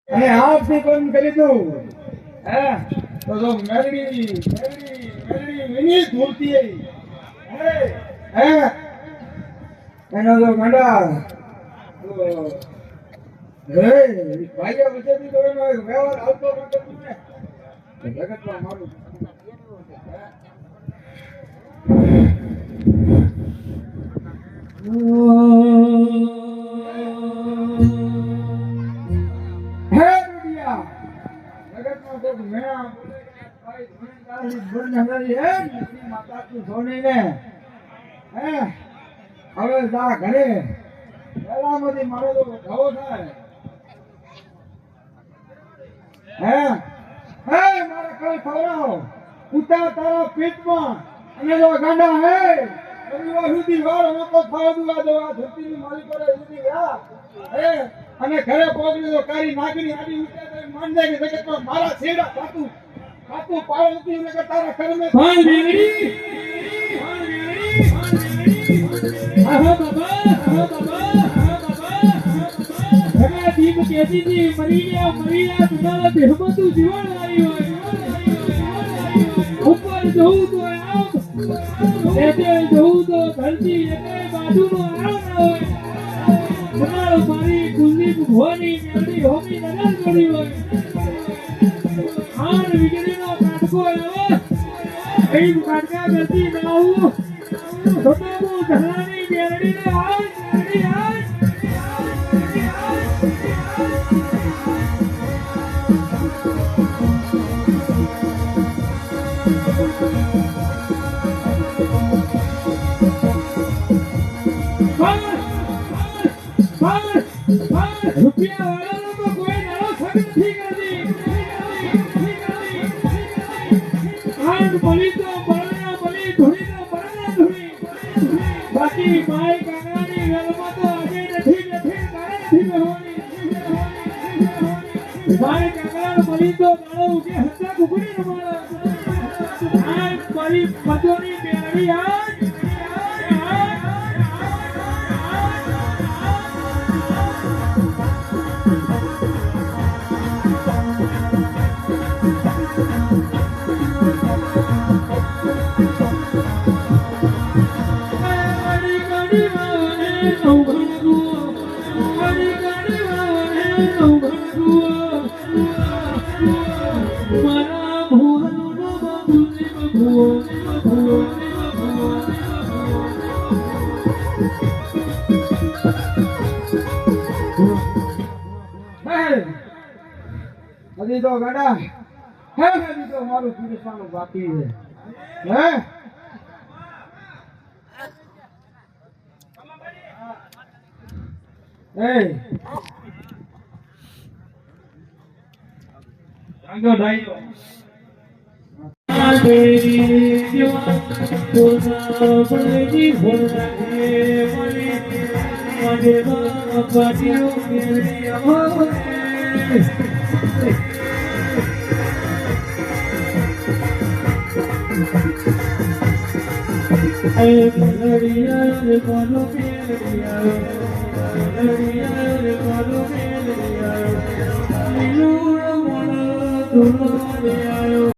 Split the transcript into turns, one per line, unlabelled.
અને આપથી બંધ કરી દઉં હે તો જો મેલડી મિની ધૂળતી હે હે એનો જો ગંડા હે ભાઈ વચ્ચેથી તો એનો એક વ્યવહાર આવતો નથી ને જગતમાં મારું હવે જા ઘરે પેલામાંથી મારો તો ઘાવો થાય હે હે મારા કઈ ખવડાવો ઉતા તારા પેટમાં અને જો ગાંડા હે રવિવાર સુધી વાર નતો ખાવા દુવા દો આ ધરતીની માલિકો રે સુધી ગયા હે અને ઘરે પોગલી તો કારી નાગરી આડી ઉતારે માન દે કે જગતમાં મારા છેડા કાતું પાળ નથી ને કે તારા કર્મે ભાઈ વેગડી આહા બાબા ભગા દીપ કેસી જી મરી ગયા તમારા દેહમાં તું જીવન આવ્યો ઉપર જવું તો આવ એતે જવું તો ધરતી એકે બાજુનો આવ ન હોય તમારો મારી કુલદીપ ભવાની મેળી હોમી નગર કરી હોય આન વિગડીનો કાટકો આવે એ કાટકા કરતી ના આવું છોટાબુ ધરાની મેળડીને આવ મેળી આવ રૂપિયા વાળાનો તો કોઈ નાનો સગ નથી કરતી આંખ બળી તો બળના બળી ધૂણી તો બળના ધૂણી બાકી માય કાંગડાની વેલમાં તો આજે નથી કારણ નથી બેહવાની માય કાંગડા બળી તો માળો ઉગે હત્તા કુકડી રમાડો આંખ બળી મજોની મેળવી આંખ હજી તો ગાડા હજી તો મારું પુરુષવાનું બાકી છે હે જાંગો ડાઈલો તેરી જીવન કોના પડેની ભોળા હે મને મને બાપાટીઓ મેરી આવો એ લડિયા રે કોનો મેરિયા લડિયા રે કોનો મેરિયા લીલું મોળો તુનો